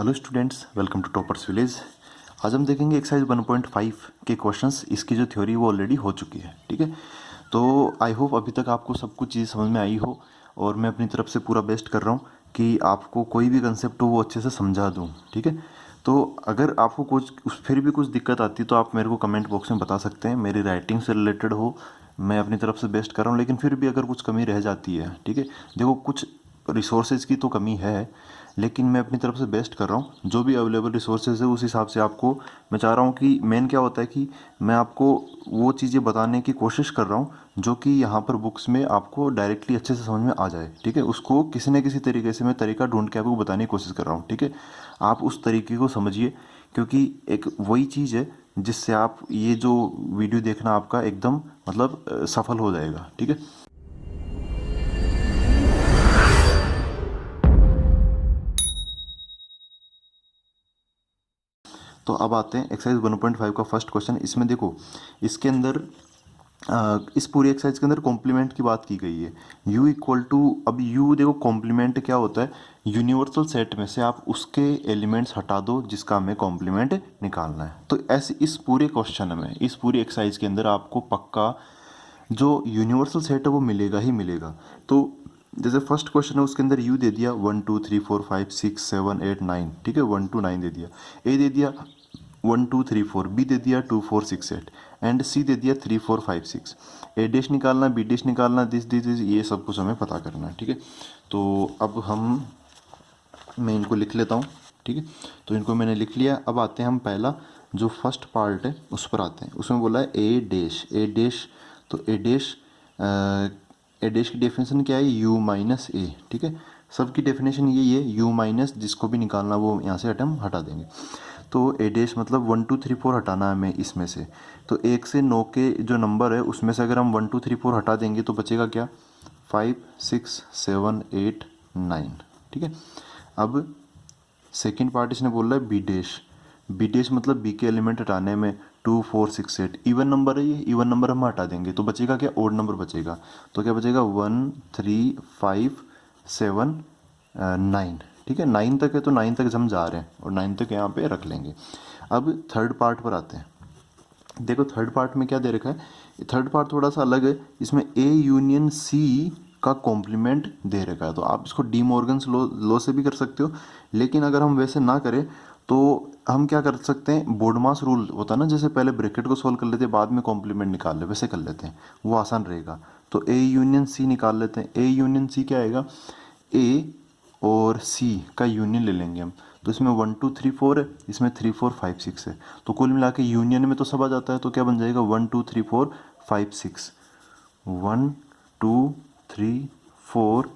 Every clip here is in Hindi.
Hello students, welcome to toppers village. आज हम देखेंगे एक्सरसाइज 1.5 के क्वेश्चंस। इसकी जो थ्योरी वो ऑलरेडी हो चुकी है, ठीक है। तो आई होप अभी तक आपको सब कुछ चीज़ समझ में आई हो, और मैं अपनी तरफ से पूरा बेस्ट कर रहा हूँ कि आपको कोई भी कंसेप्ट हो वो अच्छे से समझा दूँ, ठीक है। तो अगर आपको कुछ फिर भी कुछ दिक्कत आती है तो आप मेरे को कमेंट बॉक्स में बता सकते हैं। मेरी राइटिंग से रिलेटेड हो, मैं अपनी तरफ से बेस्ट कर रहा हूँ, लेकिन फिर भी अगर कुछ कमी रह जाती है, ठीक है। देखो, कुछ रिसोर्सेज की तो कमी है, लेकिन मैं अपनी तरफ से बेस्ट कर रहा हूँ। जो भी अवेलेबल रिसोर्सेज है उस हिसाब से आपको मैं चाह रहा हूँ कि मेन क्या होता है कि मैं आपको वो चीज़ें बताने की कोशिश कर रहा हूँ जो कि यहाँ पर बुक्स में आपको डायरेक्टली अच्छे से समझ में आ जाए, ठीक है। उसको किसी न किसी तरीके से मैं तरीका ढूंढ के आपको बताने की कोशिश कर रहा हूँ, ठीक है। आप उस तरीके को समझिए, क्योंकि एक वही चीज़ है जिससे आप ये जो वीडियो देखना आपका एकदम मतलब सफल हो जाएगा, ठीक है। तो अब आते हैं एक्सरसाइज 1.5 का फर्स्ट क्वेश्चन। इसमें देखो, इसके अंदर इस पूरी एक्सरसाइज के अंदर कॉम्प्लीमेंट की बात की गई है। u इक्वल टू, अब u देखो कॉम्प्लीमेंट क्या होता है, यूनिवर्सल सेट में से आप उसके एलिमेंट्स हटा दो जिसका हमें कॉम्प्लीमेंट निकालना है। तो ऐसे इस पूरे क्वेश्चन में, इस पूरी एक्सरसाइज के अंदर आपको पक्का जो यूनिवर्सल सेट है वो मिलेगा ही मिलेगा। तो जैसे फर्स्ट क्वेश्चन है उसके अंदर u दे दिया 1 2 3 4 5 6 7 8 9, ठीक है, 1 to 9 दे दिया। a दे दिया 1 2 3 4, बी दे दिया 2 4 6 8, एंड सी दे दिया 3 4 5 6। ए डैश निकालना, बी डैश निकालना, दिस दिस दिस, ये सब कुछ हमें पता करना है, ठीक है। तो अब मैं इनको लिख लेता हूँ, ठीक है। तो इनको मैंने लिख लिया। अब आते हैं हम पहला जो फर्स्ट पार्ट है उस पर आते हैं। उसमें बोला है ए डैश, ए डैश। तो ए डैश, ए डैश की डेफिनेशन क्या है, यू माइनस ए, ठीक है। सबकी डेफिनेशन यही है, यू माइनस, जिसको भी निकालना वो यहाँ से हम हटा देंगे। तो ए डैश मतलब 1 2 3 4 हटाना है हमें इसमें से। तो 1 से 9 के जो नंबर है उसमें से अगर हम 1 2 3 4 हटा देंगे तो बचेगा क्या, 5 6 7 8 9, ठीक है। अब सेकेंड पार्ट इसने बोला है बी डैश। बी डैश मतलब बी के एलिमेंट हटाने में 2 4 6 8, इवन नंबर है, ये इवन नंबर हम हटा देंगे तो बचेगा क्या, ओड नंबर बचेगा। तो क्या बचेगा, 1 3 5 7 9, ठीक है। 9 तक है तो 9 तक हम जा रहे हैं और 9 तक यहाँ पे रख लेंगे। अब थर्ड पार्ट पर आते हैं। देखो थर्ड पार्ट में क्या दे रखा है, थर्ड पार्ट थोड़ा सा अलग है। इसमें ए यूनियन सी का कॉम्प्लीमेंट दे रखा है। तो आप इसको डी मॉर्गन्स लॉ से भी कर सकते हो, लेकिन अगर हम वैसे ना करें तो हम क्या कर सकते हैं, बोर्डमास रूल होता है ना, जैसे पहले ब्रैकेट को सॉल्व कर लेते हैं बाद में कॉम्प्लीमेंट निकाल ले, वैसे कर लेते हैं, वो आसान रहेगा। तो ए यूनियन सी निकाल लेते हैं। ए यूनियन सी क्या आएगा, ए और सी का यूनियन ले लेंगे हम। तो इसमें 1 2 3 4 है, इसमें 3 4 5 6 है। तो कुल मिला के यूनियन में तो सब आ जाता है, तो क्या बन जाएगा, 1 2 3 4 5 6, 1 2 3 4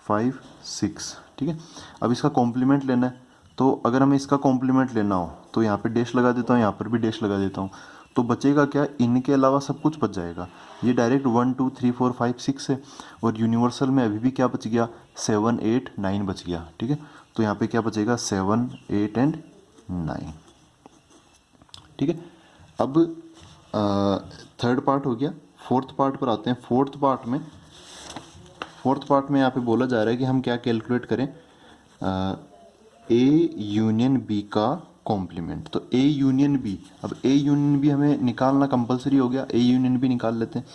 5 6, ठीक है। अब इसका कॉम्प्लीमेंट लेना है, तो अगर हमें इसका कॉम्प्लीमेंट लेना हो तो यहाँ पे डैश लगा देता हूँ, यहाँ पर भी डैश लगा देता हूँ। तो बचेगा क्या, इनके अलावा सब कुछ बच जाएगा। ये डायरेक्ट 1 2 3 4 5 6 है, और यूनिवर्सल में अभी भी क्या बच गया, 7 8 9 बच गया, ठीक है। तो यहाँ पे क्या बचेगा, 7 8 एंड 9, ठीक है। अब थर्ड पार्ट हो गया। फोर्थ पार्ट पर आते हैं। फोर्थ पार्ट में यहाँ पे बोला जा रहा है कि हम क्या कैलकुलेट करें, ए यूनियन बी का कॉम्प्लीमेंट। तो ए यूनियन बी, अब ए यूनियन बी हमें निकालना कंपलसरी हो गया। ए यूनियन बी निकाल लेते हैं।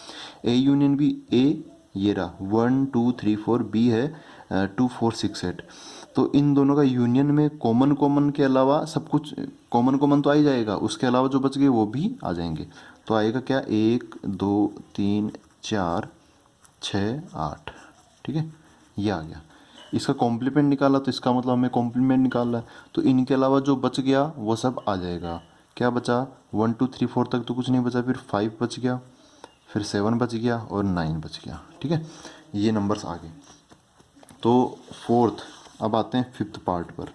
ए यूनियन बी, ए ये रहा 1 2 3 4, बी है 2 4 6 8। तो इन दोनों का यूनियन में कॉमन कॉमन के अलावा सब कुछ कॉमन कॉमन तो आ ही जाएगा, उसके अलावा जो बच गए वो भी आ जाएंगे। तो आएगा क्या, 1 2 3 4 6 8, ठीक है, ये आ गया। इसका कॉम्प्लीमेंट निकाला तो इसका मतलब हमें कॉम्प्लीमेंट निकालना है। तो इनके अलावा जो बच गया वो सब आ जाएगा। क्या बचा, 1 2 3 4 तक तो कुछ नहीं बचा, फिर 5 बच गया, फिर 7 बच गया और 9 बच गया, ठीक है। ये नंबर्स आ गए। तो फोर्थ, अब आते हैं फिफ्थ पार्ट पर।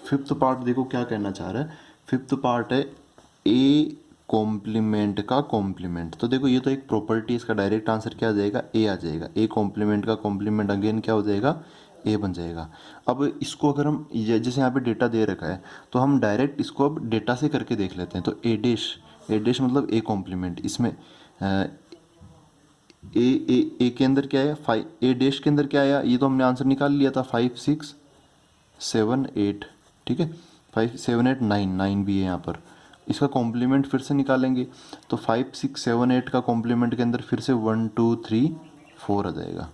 फिफ्थ पार्ट देखो क्या कहना चाह रहा है। फिफ्थ पार्ट है ए कॉम्प्लीमेंट का कॉम्प्लीमेंट। तो देखो ये तो एक प्रॉपर्टी, इसका डायरेक्ट आंसर क्या आ जाएगा, ए आ जाएगा। ए कॉम्प्लीमेंट का कॉम्प्लीमेंट अगेन क्या हो जाएगा, ए बन जाएगा। अब इसको अगर हम जैसे यहाँ पे डेटा दे रखा है तो हम डायरेक्ट इसको अब डेटा से करके देख लेते हैं। तो ए डैश, ए डैश मतलब ए कॉम्प्लीमेंट। इसमें ए के अंदर क्या है, 5, ए डैश के अंदर क्या आया, ये तो हमने आंसर निकाल लिया था, 5 6 7 8, ठीक है। 5 7 8 9 9 भी है यहाँ पर। इसका कॉम्प्लीमेंट फिर से निकालेंगे तो 5 6 7 8 का कॉम्प्लीमेंट के अंदर फिर से 1 2 3 4 आ जाएगा,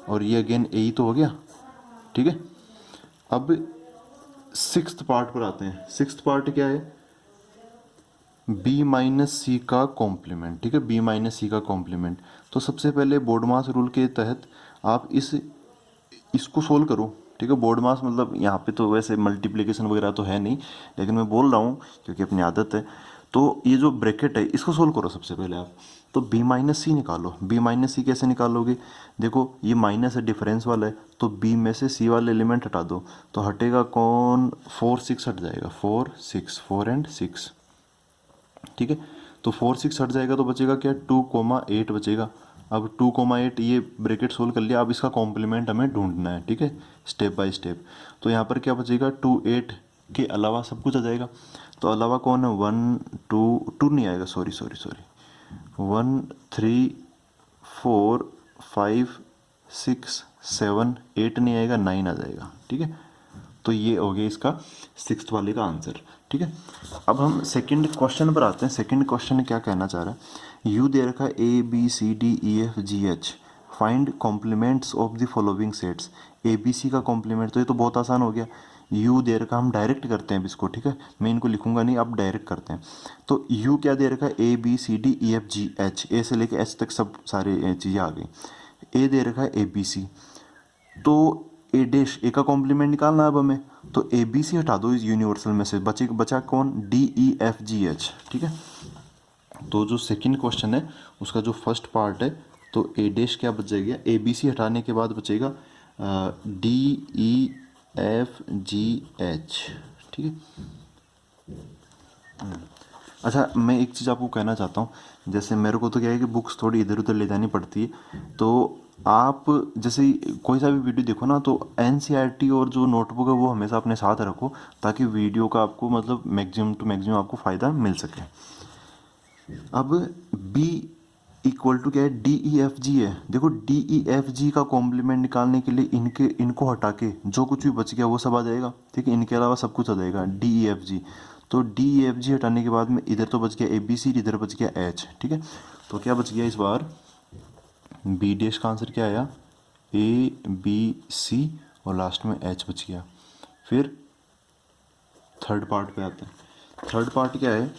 और ये अगेन यही तो हो गया, ठीक है। अब सिक्स्थ पार्ट पर आते हैं। सिक्स्थ पार्ट क्या है, बी माइनस सी का कॉम्प्लीमेंट, ठीक है, बी माइनस सी का कॉम्प्लीमेंट। तो सबसे पहले बोर्ड मास रूल के तहत आप इसको सोल्व करो, ठीक है। बोर्ड मास मतलब यहाँ पे तो वैसे मल्टीप्लिकेशन वगैरह तो है नहीं, लेकिन मैं बोल रहा हूँ क्योंकि अपनी आदत है। तो ये जो ब्रैकेट है इसको सोल्व करो सबसे पहले आप। तो बी माइनस सी निकालो। बी माइनस सी कैसे निकालोगे, देखो ये माइनस है, डिफरेंस वाला है, तो बी में से सी वाला एलिमेंट हटा दो तो हटेगा कौन, 4 6 हट जाएगा, 4 6 4 एंड 6, ठीक है। तो 4 6 हट जाएगा तो बचेगा क्या, 2,8 बचेगा। अब 2,8 ये ब्रैकेट सोल्व कर लिया, अब इसका कॉम्प्लीमेंट हमें ढूंढना है, ठीक है, स्टेप बाय स्टेप। तो यहाँ पर क्या बचेगा, 2 8 के अलावा सब कुछ आ जाएगा। तो अलावा कौन है, 1 2 2 नहीं आएगा, सॉरी 1 3 4 5 6 7 8 नहीं आएगा, 9 आ जाएगा, ठीक है। तो ये हो गया इसका सिक्स्थ वाले का आंसर, ठीक है। अब हम सेकंड क्वेश्चन पर आते हैं। सेकंड क्वेश्चन क्या कहना चाह रहा है, यू दे रखा A B C D E F G H, find complements of the following sets. A B C का कॉम्प्लीमेंट, तो ये तो बहुत आसान हो गया। यू दे रखा, हम डायरेक्ट करते हैं अब इसको, ठीक है, मैं इनको लिखूंगा नहीं, अब डायरेक्ट करते हैं। तो यू क्या दे रखा है, A B C D E F G H, A से लेकर एच तक सब सारे चीज़ें आ गई। ए दे रखा है ए बी सी, तो ए डैश, ए का कॉम्प्लीमेंट निकालना है अब हमें। तो ए बी सी हटा दो इस यूनिवर्सल में से, बचा कौन, D E F G H, ठीक है। तो जो सेकंड क्वेश्चन है उसका जो फर्स्ट पार्ट है, तो ए डैश क्या बच जाएगा, ए बी सी हटाने के बाद बचेगा D E F G H, ठीक है। अच्छा, मैं एक चीज़ आपको कहना चाहता हूँ, जैसे मेरे को तो क्या है कि बुक्स थोड़ी इधर उधर ले जानी पड़ती है, तो आप जैसे कोई सा भी वीडियो देखो ना, तो एनसीईआरटी और जो नोटबुक है वो हमेशा अपने साथ रखो, ताकि वीडियो का आपको मतलब मैक्सिमम टू मैक्सिमम आपको फ़ायदा मिल सके। अब बी इक्वल टू क्या है, डी ई एफ जी है। देखो डी ई एफ जी का कॉम्प्लीमेंट निकालने के लिए इनको हटा के जो कुछ भी बच गया वो सब आ जाएगा, ठीक है, इनके अलावा सब कुछ आ जाएगा, डी ई एफ जी। तो डी ई एफ जी हटाने के बाद में इधर तो बच गया ए बी सी, इधर बच गया एच, ठीक है। तो क्या बच गया इस बार, बी डैश का आंसर क्या आया, ए बी सी, और लास्ट में एच बच गया। फिर थर्ड पार्ट पे आते हैं। थर्ड पार्ट क्या है,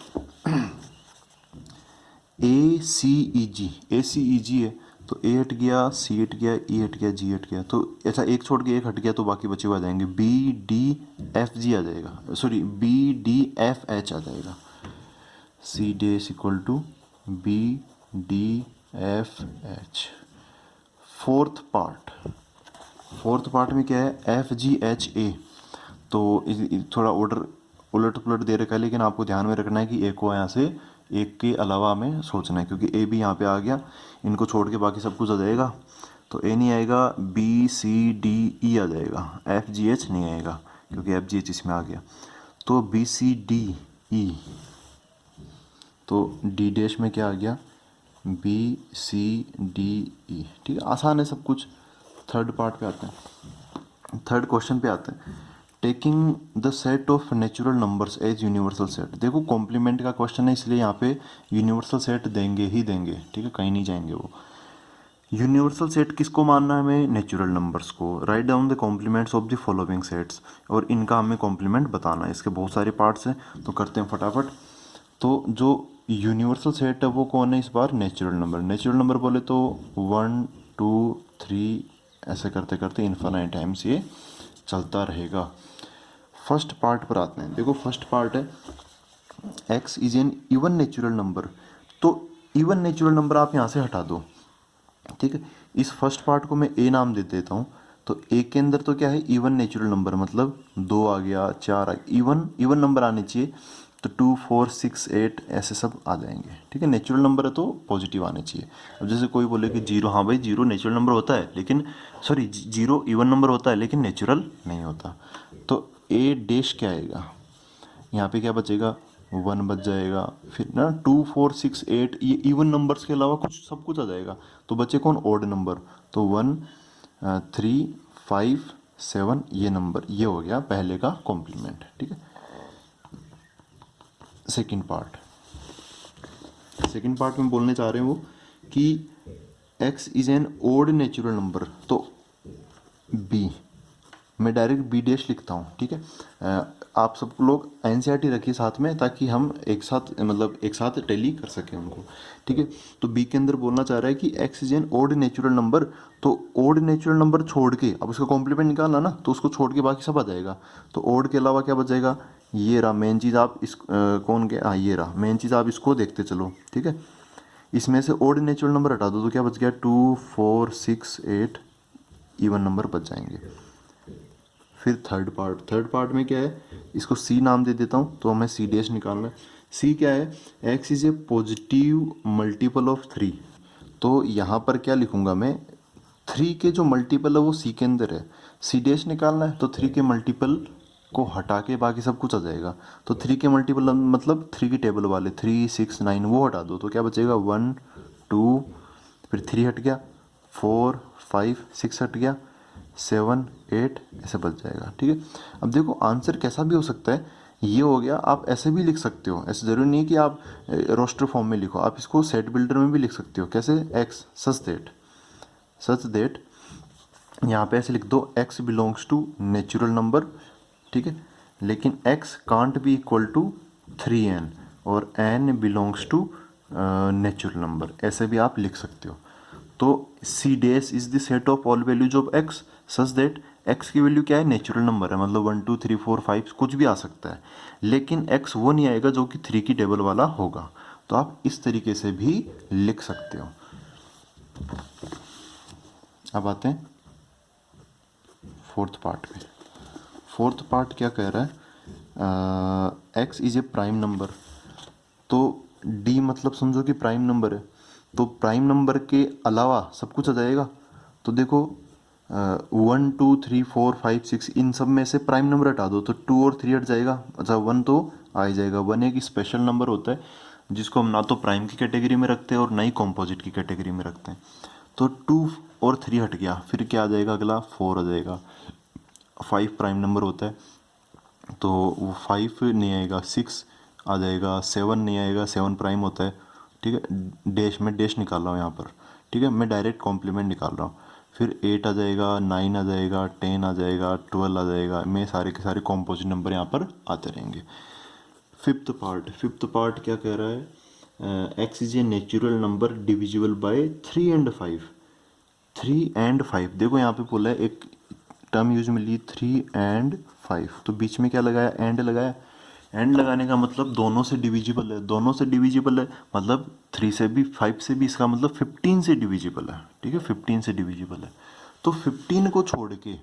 ए सी ई जी, ए सी ई जी है, तो ए हट गया, सी हट गया, ई हट गया, जी हट गया, तो ऐसा एक छोड़ के एक हट गया, तो बाकी बचे हुए आ जाएंगे, बी डी एफ जी आ जाएगा, sorry B D F H आ जाएगा। C dash equal to B D F H. Fourth part में क्या है, एफ जी एच ए। तो थोड़ा ऑर्डर उलट पुलट दे रखा है, लेकिन आपको ध्यान में रखना है कि एक को यहाँ से एक के अलावा हमें सोचना है, क्योंकि ए भी यहाँ पे आ गया, इनको छोड़ के बाकी सब कुछ आ जाएगा। तो ए नहीं आएगा, बी सी डी ई आ जाएगा, एफ जी एच नहीं आएगा क्योंकि एफ जी एच इसमें आ गया। तो बी सी डी ई, तो डी डैश में क्या आ गया, बी सी डी ई, ठीक है, आसान है सब कुछ। थर्ड पार्ट पे आते हैं, थर्ड क्वेश्चन पे आते हैं। Taking the set of natural numbers as universal set. देखो कॉम्प्लीमेंट का क्वेश्चन है, इसलिए यहाँ पे यूनिवर्सल सेट देंगे ही देंगे, ठीक है, कहीं नहीं जाएंगे वो। यूनिवर्सल सेट किसको मानना है हमें, नेचुरल नंबर्स को। Write down the complements of the following sets, और इनका हमें कॉम्प्लीमेंट बताना है। इसके बहुत सारे पार्ट्स हैं, तो करते हैं फटाफट। तो जो यूनिवर्सल सेट है वो कौन है इस बार, नेचुरल नंबर। नेचुरल नंबर बोले तो 1 2 3 ऐसे करते करते इन्फिनाइट टाइम्स ये चलता रहेगा। फर्स्ट पार्ट पर आते हैं। देखो फर्स्ट पार्ट है, x is N even natural number. तो इवन नेचुरल नंबर आप यहाँ से हटा दो, ठीक है। इस फर्स्ट पार्ट को मैं ए नाम दे देता हूँ। तो ए के अंदर तो क्या है, इवन नेचुरल नंबर, मतलब 2 आ गया, 4 आ गया, इवन नंबर आने चाहिए। तो 2 4 6 8 ऐसे सब आ जाएंगे, ठीक है। नेचुरल नंबर है तो पॉजिटिव आने चाहिए। अब जैसे कोई बोले कि जीरो, हाँ भाई जीरो नेचुरल नंबर होता है, लेकिन सॉरी जीरो इवन नंबर होता है लेकिन नेचुरल नहीं होता। तो ए डैश क्या आएगा, यहाँ पे क्या बचेगा, 1 बच जाएगा। फिर ना 2 4 6 8 ये इवन नंबर्स के अलावा कुछ सब कुछ आ जाएगा। तो बचे कौन, ऑड नंबर। तो 1 3 5 7 ये नंबर, ये हो गया पहले का कॉम्प्लीमेंट। ठीक है, सेकंड पार्ट में बोलने चाह रहे हैं वो कि x is an odd natural number, तो b, मैं डायरेक्ट बी डैश लिखता हूँ। ठीक है, आप सब लोग एनसीईआरटी रखिए साथ में, ताकि हम एक साथ मतलब एक साथ टैली कर सकें उनको। ठीक है, तो बी के अंदर बोलना चाह रहा है कि X is an odd natural number, तो ओड नेचुरल नंबर छोड़ के, अब उसका कॉम्प्लीमेंट निकालना ना, तो उसको छोड़ के बाकी सब आ जाएगा। तो ओड के अलावा क्या बचेगा, ये रहा मेन चीज़। आप इस कौन के, हाँ ये रहा मेन चीज़, आप इसको देखते चलो। ठीक है, इसमें से ओड नेचुरल नंबर हटा दो तो क्या बच गया, 2 4 6 8 इवन नंबर बच जाएंगे। फिर थर्ड पार्ट में क्या है, इसको सी नाम दे देता हूँ, तो हमें सी डैश निकालना है। सी क्या है, x is a positive multiple of 3। तो यहाँ पर क्या लिखूंगा मैं, 3 के जो मल्टीपल है वो सी के अंदर है, सी डैश निकालना है, तो 3 के मल्टीपल को हटा के बाकी सब कुछ आ जाएगा। तो 3 के मल्टीपल मतलब 3 की टेबल वाले 3 6 9 वो हटा दो, तो क्या बचेगा 1 2, फिर 3 हट गया, 4 5 6 हट गया, 7 8 ऐसे बच जाएगा। ठीक है, अब देखो आंसर कैसा भी हो सकता है, ये हो गया, आप ऐसे भी लिख सकते हो, ऐसे ज़रूरी नहीं है कि आप रोस्टर फॉर्म में लिखो, आप इसको सेट बिल्डर में भी लिख सकते हो। कैसे, एक्स सच देट यहाँ पे ऐसे लिख दो, x belongs to natural number. ठीक है, लेकिन x can't be equal to 3n, और n belongs to natural number, ऐसे भी आप लिख सकते हो। तो C dash is the set of all values of x such that x की वैल्यू क्या है, नेचुरल नंबर है, मतलब 1 2 3 4 5 कुछ भी आ सकता है, लेकिन x वो नहीं आएगा जो कि 3 की टेबल वाला होगा। तो आप इस तरीके से भी लिख सकते हो। अब आते हैं फोर्थ पार्ट पे। फोर्थ पार्ट क्या कह रहा है, x is a prime number, तो डी मतलब समझो कि प्राइम नंबर है, तो प्राइम नंबर के अलावा सब कुछ आ जाएगा। तो देखो 1 2 3 4 5 6 इन सब में से प्राइम नंबर हटा दो, तो 2 और 3 हट जाएगा, अच्छा 1 तो आ ही जाएगा। 1 एक स्पेशल नंबर होता है जिसको हम ना तो प्राइम की कैटेगरी में रखते हैं और ना ही कॉम्पोजिट की कैटेगरी में रखते हैं। तो 2 और 3 हट गया, फिर क्या आ जाएगा, अगला 4 आ जाएगा। 5 प्राइम नंबर होता है, तो वो 5 नहीं आएगा, 6 आ जाएगा, 7 नहीं आएगा, 7 प्राइम होता है। ठीक है, डैश में डैश निकाल रहा हूँ यहाँ पर। ठीक है, मैं डायरेक्ट कॉम्प्लीमेंट निकाल रहा हूँ। फिर 8 आ जाएगा, 9 आ जाएगा, 10 आ जाएगा, 12 आ जाएगा, मैं सारे के सारे कॉम्पोजिट नंबर यहाँ पर आते रहेंगे। फिफ्थ पार्ट क्या कह रहा है, x is a natural number divisible by 3 and 5। 3 and 5 देखो यहाँ पे बोला है, एक टर्म यूज में ली 3 एंड 5, तो बीच में क्या लगाया, एंड लगाया। एंड लगाने का मतलब दोनों से डिविजिबल है, दोनों से डिविजिबल है मतलब 3 से भी 5 से भी, इसका मतलब 15 से डिविजिबल है। ठीक है, 15 से डिविजिबल है, तो 15 को छोड़ के,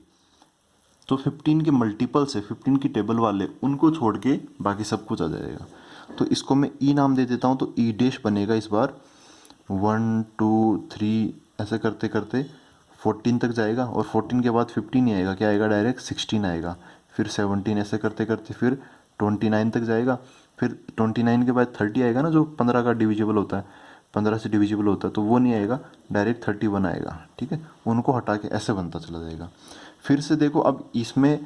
तो 15 के मल्टीपल से, 15 की टेबल वाले उनको छोड़ के बाकी सब कुछ आ जाएगा। तो इसको मैं ई नाम दे देता हूँ, तो ई डैश बनेगा इस बार। 1 2 3 ऐसे करते करते 14 तक जाएगा, और 14 के बाद 15 नहीं आएगा, क्या आएगा, डायरेक्ट 16 आएगा। फिर 17 ऐसे करते करते फिर 29 तक जाएगा। फिर 29 के बाद 30 आएगा ना, जो 15 का डिविजिबल होता है, 15 से डिविजिबल होता है, तो वो नहीं आएगा, डायरेक्ट 31 आएगा। ठीक है, उनको हटा के ऐसे बनता चला जाएगा। फिर से देखो, अब इसमें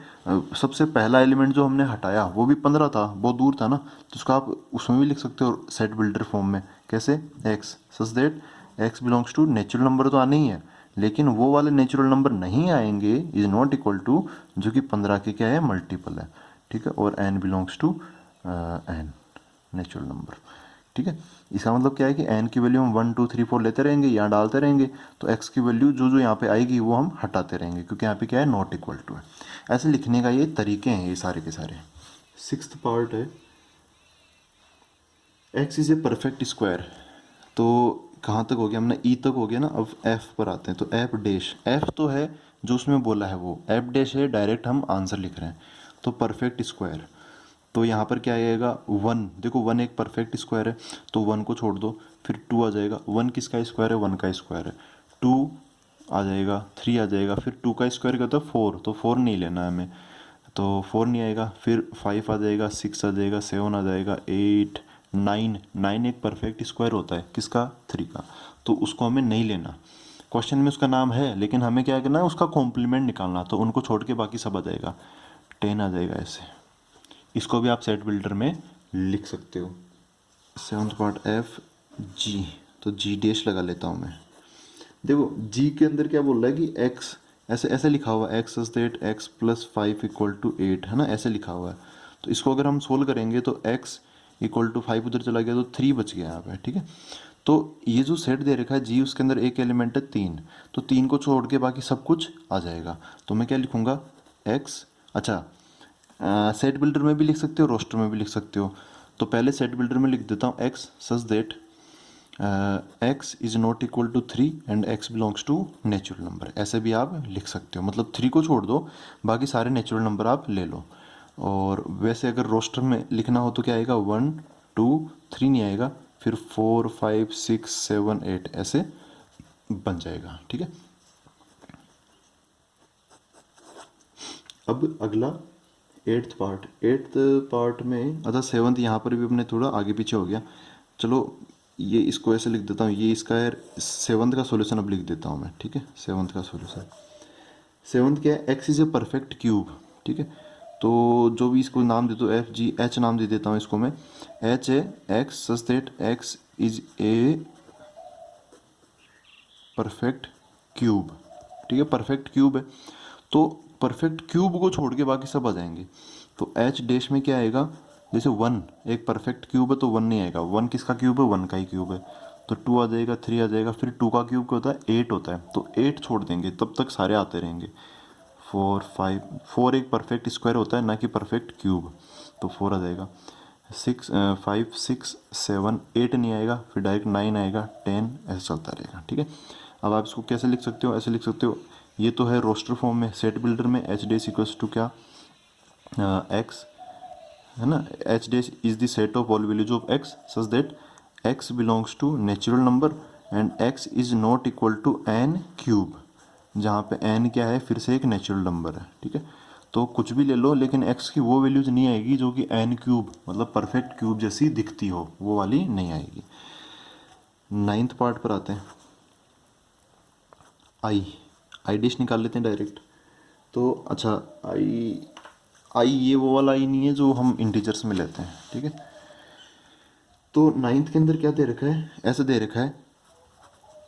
सबसे पहला एलिमेंट जो हमने हटाया वो भी 15 था, बहुत दूर था ना, तो उसको आप उसमें भी लिख सकते हो सेट बिल्डर फॉर्म में। कैसे, X such that X belongs to, natural number तो आने ही है, लेकिन वो वाले नेचुरल नंबर नहीं आएंगे, इज नॉट इक्वल टू जो कि 15 के क्या है, मल्टीपल है। ठीक है, और N belongs to N natural number. ठीक है, इसका मतलब क्या है कि एन की वैल्यू हम 1 2 3 4 लेते रहेंगे, यहाँ डालते रहेंगे, तो एक्स की वैल्यू जो जो यहाँ पे आएगी वो हम हटाते रहेंगे, क्योंकि यहाँ पे क्या है, नॉट इक्वल टू है। ऐसे लिखने का ये तरीके हैं ये सारे के सारे। सिक्स्थ पार्ट है, x is a perfect square, तो कहाँ तक हो गया, हमने ई तक हो गया ना, अब एफ पर आते हैं। तो एफ डैश, एफ तो है जो उसमें बोला है वो, एफ डैश है, डायरेक्ट हम आंसर लिख रहे हैं। तो परफेक्ट स्क्वायर, तो यहाँ पर क्या आएगा, 1, देखो 1 एक परफेक्ट स्क्वायर है, तो 1 को छोड़ दो, फिर 2 आ जाएगा। 1 किसका स्क्वायर है, 1 का स्क्वायर है। 2 आ जाएगा, 3 आ जाएगा, फिर 2 का स्क्वायर क्या होता है, 4, तो 4 नहीं लेना है हमें, तो 4 नहीं आएगा। फिर 5 आ जाएगा, 6 आ जाएगा, 7 आ जाएगा, 8 9, 9 एक परफेक्ट स्क्वायर होता है किसका, 3 का, तो उसको हमें नहीं लेना, क्वेश्चन में उसका नाम है, लेकिन हमें क्या करना है, उसका कॉम्प्लीमेंट निकालना, तो उनको छोड़ के बाकी सब आ जाएगा, 10 आ जाएगा ऐसे। इसको भी आप सेट बिल्डर में लिख सकते हो। 7th पार्ट एफ जी, तो जी डैश लगा लेता हूँ मैं। देखो जी के अंदर क्या बोल रहा है कि एक्स, ऐसे ऐसे लिखा हुआ है, X such X plus 5 equal to 8, है ना, ऐसे लिखा हुआ है। तो इसको अगर हम सोल्व करेंगे तो एक्स इक्वल टू 5 उधर चला गया तो 3 बच गया यहाँ पे, ठीक है। तो ये जो सेट दे रखा है जी, उसके अंदर एक एलिमेंट है 3, तो 3 को छोड़ के बाकी सब कुछ आ जाएगा। तो मैं क्या लिखूँगा, एक्स, अच्छा सेट बिल्डर में भी लिख सकते हो, रोस्टर में भी लिख सकते हो। तो पहले सेट बिल्डर में लिख देता हूँ X such that X is not equal to 3 and X belongs to natural number, ऐसे भी आप लिख सकते हो। मतलब 3 को छोड़ दो, बाकी सारे नेचुरल नंबर आप ले लो। और वैसे अगर रोस्टर में लिखना हो तो क्या आएगा, 1 2 3 नहीं आएगा, फिर 4 5 6 7 8 ऐसे बन जाएगा, ठीक है। अब अगला 8th पार्ट में, अच्छा 7th यहाँ पर भी अपने थोड़ा आगे पीछे हो गया। चलो ये इसको ऐसे लिख देता हूँ, ये इसका है 7th का सॉल्यूशन अब लिख देता हूँ मैं, ठीक है। 7th का सॉल्यूशन, 7th क्या है, x is a perfect cube, ठीक है। तो जो भी इसको नाम दे दो, एफ जी एच नाम दे देता हूँ इसको मैं। एच है X such that X is a perfect cube, ठीक है, परफेक्ट क्यूब है। तो परफेक्ट क्यूब को छोड़ के बाकी सब आ जाएंगे। तो एच डैश में क्या आएगा, जैसे 1 एक परफेक्ट क्यूब है तो 1 नहीं आएगा, 1 किसका क्यूब है, 1 का ही क्यूब है। तो 2 आ जाएगा, 3 आ जाएगा, फिर 2 का क्यूब क्या होता है, 8 होता है, तो 8 छोड़ देंगे, तब तक सारे आते रहेंगे। 4 5, 4 एक परफेक्ट स्क्वायर होता है ना कि परफेक्ट क्यूब, तो 4 आ जाएगा। 6 5 6 7 8 नहीं आएगा, फिर डायरेक्ट 9 आएगा, 10 ऐसे चलता रहेगा, ठीक है। अब आप इसको कैसे लिख सकते हो, ऐसे लिख सकते हो, ये तो है रोस्टर फॉर्म में। सेट बिल्डर में एच डैश इक्वल्स टू क्या, एक्स, है ना, H dash is the set of all values of X such that X belongs to natural number and X is not equal to N cube, जहाँ पे एन क्या है, फिर से एक नेचुरल नंबर है, ठीक है। तो कुछ भी ले लो, लेकिन एक्स की वो वैल्यूज नहीं आएगी जो कि एन क्यूब मतलब परफेक्ट क्यूब जैसी दिखती हो, वो वाली नहीं आएगी। 9th पार्ट पर आते हैं, आई डैश निकाल लेते हैं डायरेक्ट। तो अच्छा आई ये वो वाला आई नहीं है जो हम इंटीजर्स में लेते हैं, ठीक है। तो 9th के अंदर क्या दे रखा है, ऐसे दे रखा है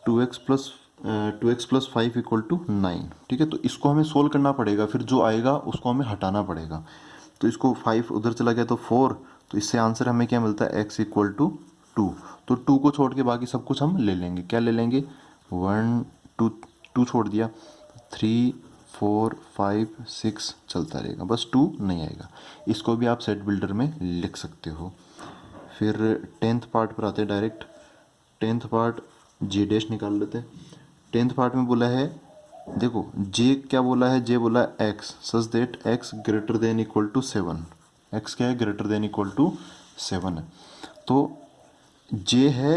2x प्लस 5 इक्वल टू 9, ठीक है। तो इसको हमें सोल्व करना पड़ेगा, फिर जो आएगा उसको हमें हटाना पड़ेगा। तो इसको 5 उधर चला गया तो 4, तो इससे आंसर हमें क्या मिलता है, x इक्वल टू 2। तो 2 को छोड़ के बाकी सब कुछ हम ले लेंगे, क्या ले लेंगे, 1 2 2 छोड़ दिया, 3 4 5 6 चलता रहेगा, बस 2 नहीं आएगा। इसको भी आप सेट बिल्डर में लिख सकते हो। फिर 10th पार्ट पर आते हैं direct. 10th part J dash निकाल लेते हैं। 10th पार्ट में बोला है, देखो जे क्या बोला है, जे बोला है X such that X greater than equal to 7, X क्या है, ग्रेटर देन इक्वल टू 7 है। तो जे है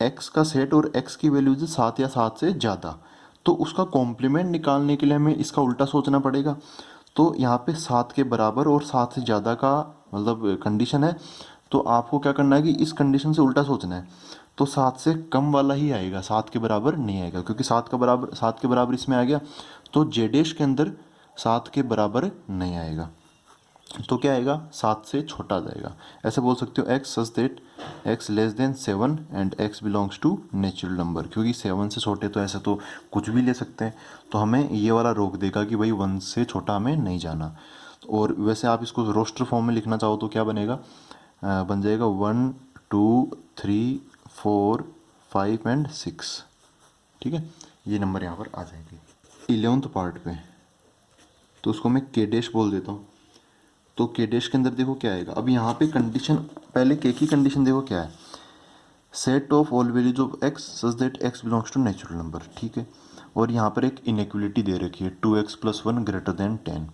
एक्स का सेट और एक्स की वैल्यूज 7 या 7 से ज़्यादा, तो उसका कॉम्प्लीमेंट निकालने के लिए हमें इसका उल्टा सोचना पड़ेगा। तो यहाँ पे 7 के बराबर और 7 से ज़्यादा का मतलब कंडीशन है, तो आपको क्या करना है कि इस कंडीशन से उल्टा सोचना है। तो 7 से कम वाला ही आएगा, 7 के बराबर नहीं आएगा, क्योंकि 7 के बराबर इसमें आ गया, तो जेडेश के अंदर 7 के बराबर नहीं आएगा, तो क्या आएगा, 7 से छोटा आ जाएगा। ऐसे बोल सकते हो X such that X less than 7 and X belongs to natural number, क्योंकि 7 से छोटे तो ऐसे तो कुछ भी ले सकते हैं, तो हमें ये वाला रोक देगा कि भाई 1 से छोटा हमें नहीं जाना। और वैसे आप इसको रोस्टर फॉर्म में लिखना चाहो तो क्या बनेगा, बन जाएगा 1 2 3 4 5 एंड 6, ठीक है। ये नंबर यहाँ पर आ जाएंगे। 11th पार्ट पे तो उसको मैं के डैश बोल देता हूँ। तो के डैश के अंदर देखो क्या आएगा, अब यहाँ पे कंडीशन, पहले के की कंडीशन देखो क्या है, set of all values of X such that X belongs to natural number, ठीक है। और यहाँ पर एक इनइक्वलिटी दे रखी है 2x प्लस 1 ग्रेटर देन 10।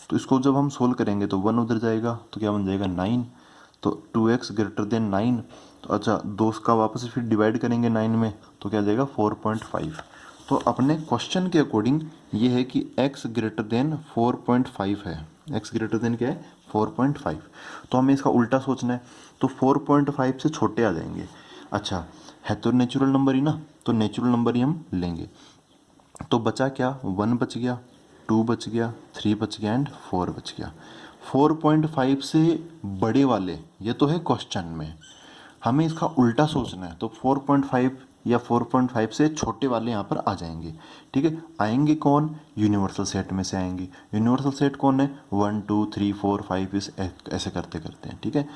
तो इसको जब हम सोल्व करेंगे तो 1 उधर जाएगा, तो क्या बन जाएगा 9। तो 2x ग्रेटर देन 9, तो अच्छा 2 का वापस फिर डिवाइड करेंगे 9 में, तो क्या जाएगा 4.5। तो अपने क्वेश्चन के अकॉर्डिंग ये है कि x ग्रेटर देन 4.5 है, x ग्रेटर देन क्या है 4.5। तो हमें इसका उल्टा सोचना है, तो 4.5 से छोटे आ जाएंगे। अच्छा है तो नेचुरल नंबर ही ना, तो नेचुरल नंबर ही हम लेंगे। तो बचा क्या, 1 बच गया, 2 बच गया, 3 बच गया एंड 4 बच गया। 4.5 से बड़े वाले, ये तो है क्वेश्चन में, हमें इसका उल्टा सोचना है। तो 4.5 या 4.5 से छोटे वाले यहाँ पर आ जाएंगे। ठीक है, आएंगे कौन, यूनिवर्सल सेट में से आएंगे। यूनिवर्सल सेट कौन है, 1 2 3 4 5 इस ऐसे करते करते हैं। ठीक है,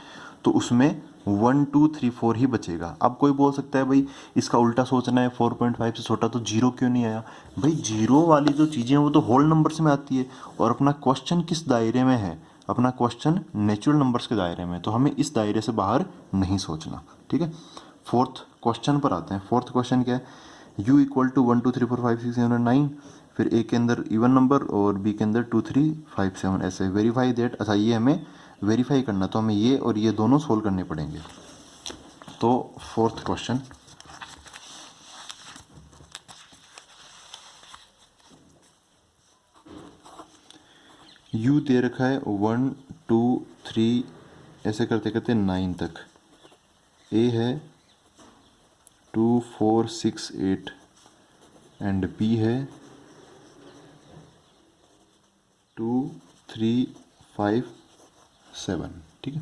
तो उसमें 1 2 3 4 ही बचेगा। अब कोई बोल सकता है भाई इसका उल्टा सोचना है, 4.5 से छोटा तो जीरो क्यों नहीं आया। भाई जीरो वाली जो चीज़ें हैं वो तो होल नंबर्स में आती है, और अपना क्वेश्चन किस दायरे में है, अपना क्वेश्चन नेचुरल नंबर्स के दायरे में, तो हमें इस दायरे से बाहर नहीं सोचना। ठीक है, फोर्थ क्वेश्चन पर आते हैं। फोर्थ क्वेश्चन क्या है, u इक्वल टू 1 2 3 4 5 6 7 9, फिर ए के अंदर इवन नंबर और बी के अंदर 2 3 5 7 ऐसे। वेरीफाई दैट, अच्छा ये हमें वेरीफाई करना, तो हमें ये और ये दोनों सोल्व करने पड़ेंगे। तो फोर्थ क्वेश्चन, u दे रखा है 1 2 3 ऐसे करते करते 9 तक, a है 2 4 6 8 एंड b है 2 3 5 7। ठीक है,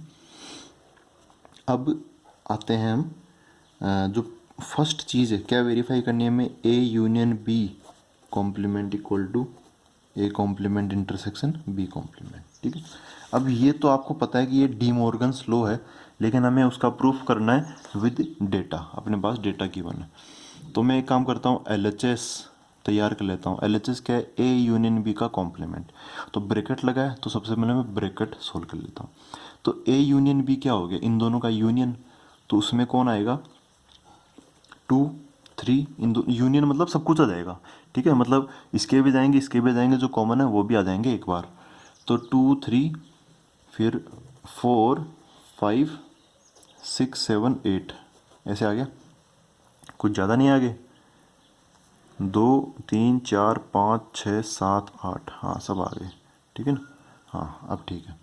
अब आते हैं हम जो फर्स्ट चीज़ है, क्या वेरीफाई करनी है हमें, A union B complement equal to A complement intersection B complement. ठीक है, अब ये तो आपको पता है कि ये डी मॉर्गन्स लॉ है, लेकिन हमें उसका प्रूफ करना है विद डेटा, अपने पास डेटा गिवन है। तो मैं एक काम करता हूँ, LHS तैयार कर लेता हूँ। LHS क्या है, ए यूनियन बी का कॉम्प्लीमेंट। तो ब्रैकेट लगा है, तो सबसे पहले मैं ब्रैकेट सोल्व कर लेता हूँ। तो ए यूनियन बी क्या हो गया, इन दोनों का यूनियन, तो उसमें कौन आएगा, 2 3, इन दो यूनियन मतलब सब कुछ आ जाएगा। ठीक है, मतलब इसके भी जाएंगे इसके भी जाएंगे, जो कॉमन है वो भी आ जाएंगे एक बार। तो 2 3 फिर 4 5 6 7 8 ऐसे आ गया, कुछ ज़्यादा नहीं आगे, 2 3 4 5 6 7 8, हाँ सब आ गए। ठीक है ना, हाँ अब ठीक है।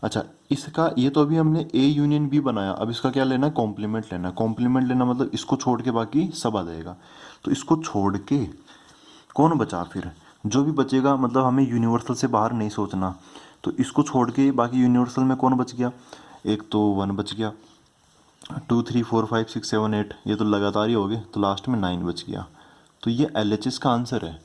अच्छा, इसका ये तो अभी हमने ए यूनियन बी बनाया, अब इसका क्या लेना है, कॉम्प्लीमेंट लेना। कॉम्प्लीमेंट लेना मतलब इसको छोड़ के बाकी सब आ जाएगा। तो इसको छोड़ के कौन बचा, फिर जो भी बचेगा, मतलब हमें यूनिवर्सल से बाहर नहीं सोचना। तो इसको छोड़ के बाकी यूनिवर्सल में कौन बच गया, एक तो 1 बच गया, 2 3 4 5 6 7 8 ये तो लगातार ही हो गए, तो लास्ट में 9 बच गया। तो ये LHS का आंसर है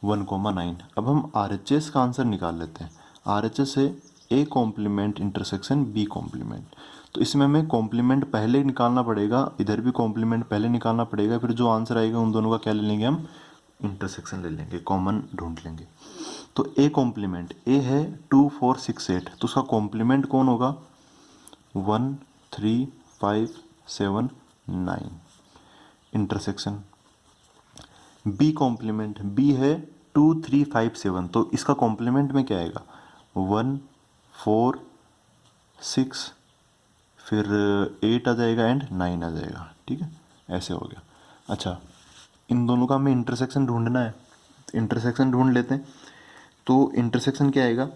1,9। अब हम RHS का आंसर निकाल लेते हैं। RHS है A complement intersection B complement. तो इसमें हमें कॉम्प्लीमेंट पहले निकालना पड़ेगा, इधर भी कॉम्प्लीमेंट पहले निकालना पड़ेगा, फिर जो आंसर आएगा उन दोनों का क्या ले लेंगे हम, इंटरसेक्शन ले लेंगे, कॉमन ढूंढ लेंगे। तो ए कॉम्प्लीमेंट, ए है 2 4 6 8, तो उसका कॉम्प्लीमेंट कौन होगा, 1 3 5 7 9 इंटरसेक्शन। बी कॉम्प्लीमेंट, बी है 2 3 5 7, तो इसका कॉम्प्लीमेंट में क्या आएगा, 1 4 6 फिर 8 आ जाएगा एंड 9 आ जाएगा। ठीक है, ऐसे हो गया। अच्छा, इन दोनों का हमें इंटरसेक्शन ढूंढना है, इंटरसेक्शन ढूंढ लेते हैं। तो इंटरसेक्शन क्या आएगा,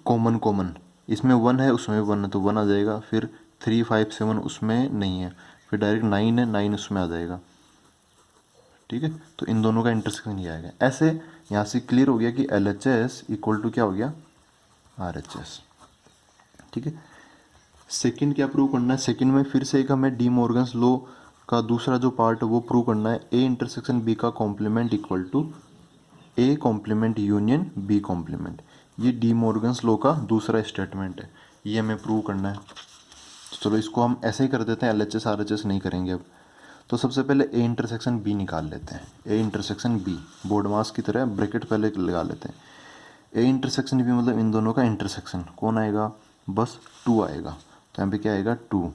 कॉमन कॉमन, इसमें 1 है उसमें 1 है तो 1 आ जाएगा, फिर 3 5 7 उसमें नहीं है, फिर डायरेक्ट 9 है, 9 उसमें आ जाएगा। ठीक है, तो इन दोनों का इंटरसेक्शन ये आएगा। ऐसे यहाँ से क्लियर हो गया कि LHS इक्वल टू क्या हो गया, RHS। ठीक है, सेकंड क्या प्रूव करना है, सेकंड में फिर से एक हमें डी मॉर्गन्स लॉ का दूसरा जो पार्ट है वो प्रूव करना है। ए इंटरसेक्शन बी का complement equal to A complement union B complement. ये डी मॉर्गन्स लॉ का दूसरा स्टेटमेंट है, ये हमें प्रूव करना है। तो चलो इसको हम ऐसे ही कर देते हैं, LHS RHS नहीं करेंगे अब। तो सबसे पहले ए इंटरसेक्शन बी निकाल लेते हैं। ए इंटरसेक्शन बी, बोर्ड मास की तरह ब्रैकेट पहले लगा लेते हैं। ए इंटरसेक्शन बी मतलब इन दोनों का इंटरसेक्शन, कौन आएगा, बस 2 आएगा, तो यहाँ पे क्या आएगा 2,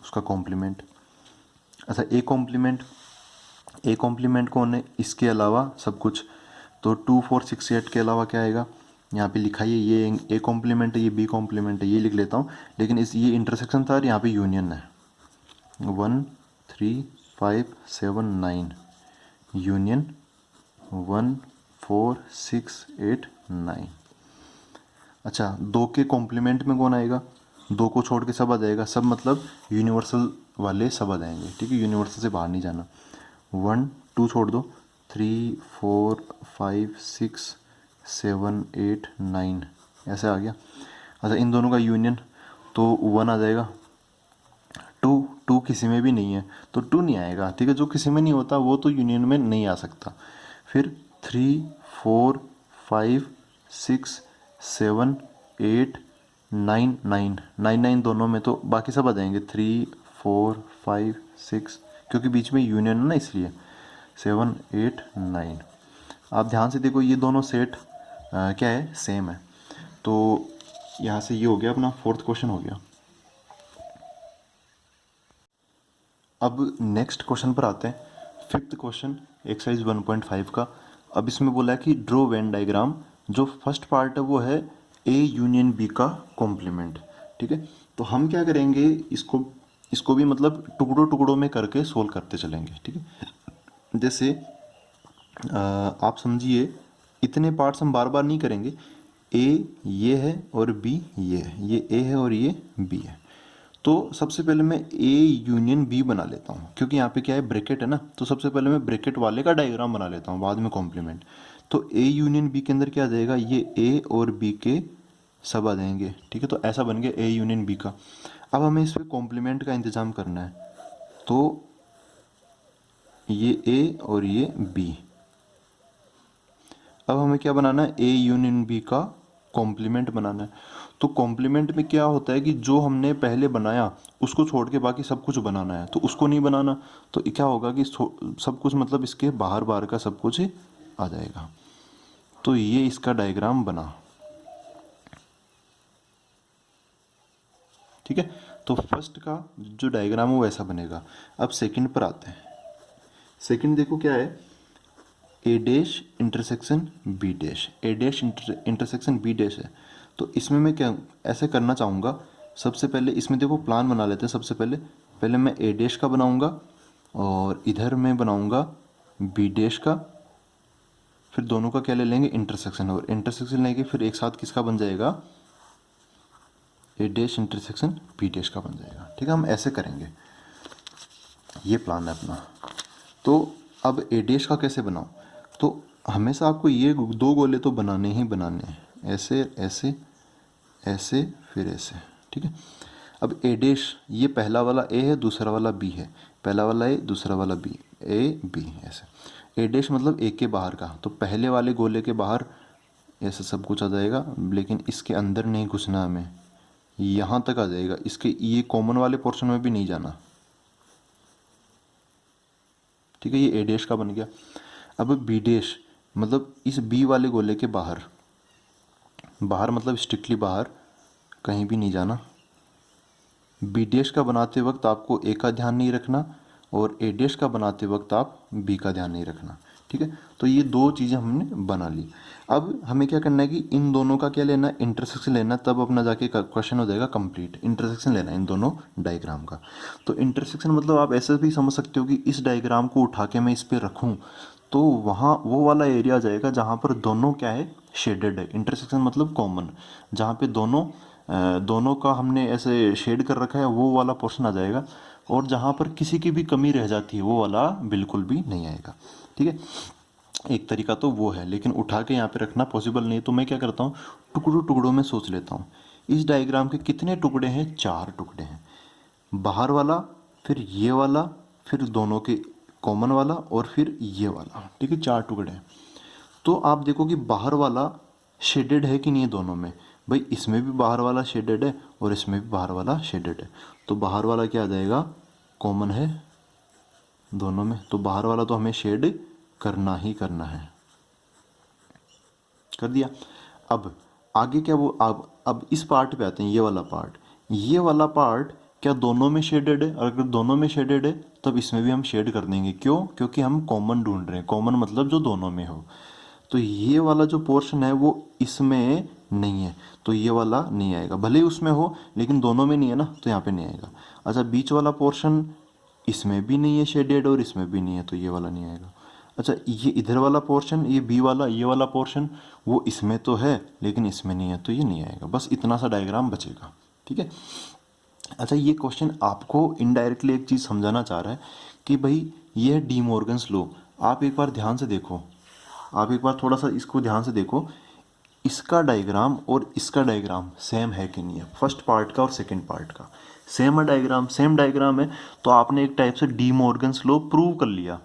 उसका कॉम्प्लीमेंट। अच्छा, ए कॉम्प्लीमेंट कौन है, इसके अलावा सब कुछ, तो 2 4 6 8 के अलावा क्या आएगा, यहाँ पे लिखा है ये ए कॉम्प्लीमेंट है, ये बी कॉम्प्लीमेंट है, ये लिख लेता हूँ। लेकिन इस ये इंटरसेक्शन था और यहाँ पे यूनियन है, 1 3 5 7 9 यूनियन 1 4 6 8 9। अच्छा, 2 के कॉम्प्लीमेंट में कौन आएगा, 2 को छोड़ के सब आ जाएगा, सब मतलब यूनिवर्सल वाले सब आ जाएंगे। ठीक है, यूनिवर्सल से बाहर नहीं जाना। 1 2 छोड़ दो, 3 4 5 6 7 8 9 ऐसे आ गया। अच्छा इन दोनों का यूनियन तो 1 आ जाएगा। 2 2 किसी में भी नहीं है तो 2 नहीं आएगा, ठीक है। जो किसी में नहीं होता वो तो यूनियन में नहीं आ सकता। फिर 3 4 5 6 7 8 9 9 9 9 दोनों में, तो बाकी सब आ जाएंगे 3 4 5 6, क्योंकि बीच में यूनियन है ना इसलिए 7 8 9। आप ध्यान से देखो ये दोनों सेट क्या है, सेम है। तो यहाँ से ये हो गया अपना फोर्थ क्वेश्चन हो गया। अब नेक्स्ट क्वेश्चन पर आते हैं। फिफ्थ क्वेश्चन एक्सरसाइज 1.5 का। अब इसमें बोला है कि ड्रॉ वेन डायग्राम। जो फर्स्ट पार्ट है वो है ए यूनियन बी का कॉम्प्लीमेंट, ठीक है। तो हम क्या करेंगे, इसको भी मतलब टुकड़ों टुकड़ों में करके सोल्व करते चलेंगे, ठीक है। जैसे आप समझिए इतने पार्ट्स हम बार बार नहीं करेंगे। ए ये है और बी ये है, ये ए है और ये बी है। तो सबसे पहले मैं ए यूनियन बी बना लेता हूँ, क्योंकि यहाँ पे क्या है ब्रैकेट है ना, तो सबसे पहले मैं ब्रैकेट वाले का डायग्राम बना लेता हूँ, बाद में कॉम्प्लीमेंट। तो ए यूनियन बी के अंदर क्या आ जाएगा, ये ए और बी के सब आ जाएंगे, ठीक है। तो ऐसा बन गया ए यूनियन बी का। अब हमें इस पर कॉम्प्लीमेंट का इंतजाम करना है, तो ये ए और ये बी। अब हमें क्या बनाना है, ए यूनियन बी का कॉम्प्लीमेंट बनाना है। तो कॉम्प्लीमेंट में क्या होता है कि जो हमने पहले बनाया उसको छोड़ के बाकी सब कुछ बनाना है, तो उसको नहीं बनाना। तो क्या होगा कि सब कुछ मतलब इसके बाहर बाहर का सब कुछ आ जाएगा। तो ये इसका डायग्राम बना, ठीक है। तो फर्स्ट का जो डायग्राम है वो ऐसा बनेगा। अब सेकंड पर आते हैं। सेकंड देखो क्या है, ए डैश इंटरसेक्शन बी डैश, ए डैश इंटरसेक्शन बी डैश है। तो इसमें मैं क्या ऐसे करना चाहूँगा, सबसे पहले इसमें देखो प्लान बना लेते हैं। सबसे पहले पहले मैं ए डैश का बनाऊँगा और इधर मैं बनाऊँगा बी डैश का। फिर दोनों का क्या ले लेंगे, इंटरसेक्शन, और इंटरसेक्शन लेंगे फिर एक साथ किसका बन जाएगा, ए डैश इंटरसेक्शन बी डैश का बन जाएगा, ठीक है। हम ऐसे करेंगे, ये प्लान है अपना। तो अब ए डैश का कैसे बनाऊँ, तो हमेशा आपको ये दो गोले तो बनाने ही बनाने हैं, ऐसे ऐसे ऐसे फिर ऐसे, ठीक है। अब ए डैश ये पहला वाला ए है, दूसरा वाला बी है, पहला वाला ए दूसरा वाला बी, ए बी ऐसे। ए डैश मतलब ए के बाहर का, तो पहले वाले गोले के बाहर ऐसे सब कुछ आ जाएगा, लेकिन इसके अंदर नहीं घुसना हमें, यहाँ तक आ जाएगा, इसके ये कॉमन वाले पोर्शन में भी नहीं जाना, ठीक है। ये ए डैश का बन गया। अब बी डैश मतलब इस बी वाले गोले के बाहर, बाहर मतलब स्ट्रिक्टली बाहर, कहीं भी नहीं जाना। बी डैश का बनाते वक्त आपको ए का ध्यान नहीं रखना, और ए डैश का बनाते वक्त आप बी का ध्यान नहीं रखना, ठीक है। तो ये दो चीज़ें हमने बना ली। अब हमें क्या करना है कि इन दोनों का क्या लेना है, इंटरसेक्शन लेना, तब अपना जाके क्वेश्चन हो जाएगा कंप्लीट। इंटरसेक्शन लेना है इन दोनों डायग्राम का। तो इंटरसेक्शन मतलब आप ऐसे भी समझ सकते हो कि इस डायग्राम को उठा के मैं इस पर रखूँ तो वहाँ वो वाला एरिया आ जाएगा जहाँ पर दोनों क्या है, शेडेड है। इंटरसेक्शन मतलब कॉमन, जहाँ पे दोनों का हमने ऐसे शेड कर रखा है वो वाला पोर्शन आ जाएगा, और जहाँ पर किसी की भी कमी रह जाती है वो वाला बिल्कुल भी नहीं आएगा, ठीक है। एक तरीका तो वो है, लेकिन उठा के यहाँ पे रखना पॉसिबल नहीं है। तो मैं क्या करता हूँ, टुकड़ों टुकड़ों में सोच लेता हूँ। इस डायग्राम के कितने टुकड़े हैं, 4 टुकड़े हैं। बाहर वाला, फिर ये वाला, फिर दोनों के कॉमन वाला, और फिर ये वाला, ठीक है। 4 टुकड़े हैं। तो आप देखो कि बाहर वाला शेडेड है कि नहीं है दोनों में। भाई इसमें भी बाहर वाला शेडेड है और इसमें भी बाहर वाला शेडेड है, तो बाहर वाला क्या आ जाएगा, कॉमन है दोनों में, तो बाहर वाला तो हमें शेड करना ही करना है, कर दिया। अब आगे क्या वो, अब इस पार्ट पे आते हैं, ये वाला पार्ट क्या दोनों में शेडेड है, और अगर दोनों में शेडेड है तब इसमें भी हम शेड कर देंगे। क्यों, क्योंकि हम कॉमन ढूंढ रहे हैं, कॉमन मतलब जो दोनों में हो। तो ये वाला जो पोर्शन है वो इसमें नहीं है, तो ये वाला नहीं आएगा, भले ही उसमें हो लेकिन दोनों में नहीं है ना, तो यहाँ पे नहीं आएगा। अच्छा बीच वाला पोर्शन इसमें भी नहीं है शेडेड और इसमें भी नहीं है, तो ये वाला नहीं आएगा। अच्छा ये इधर वाला पोर्शन, ये बी वाला, ये वाला पोर्शन वो इसमें तो है लेकिन इसमें नहीं है, तो ये नहीं आएगा। बस इतना सा डायग्राम बचेगा, ठीक है। अच्छा ये क्वेश्चन आपको इनडायरेक्टली एक चीज़ समझाना चाह रहा है कि भाई ये है डी मॉर्गन्स लॉ। आप एक बार ध्यान से देखो, आप एक बार थोड़ा सा इसको ध्यान से देखो, इसका डायग्राम और इसका डायग्राम सेम है कि नहीं है, फर्स्ट पार्ट का और सेकंड पार्ट का सेम है डायग्राम, सेम डायग्राम है, तो आपने एक टाइप से डी मॉर्गन्स लॉ प्रूव कर लिया।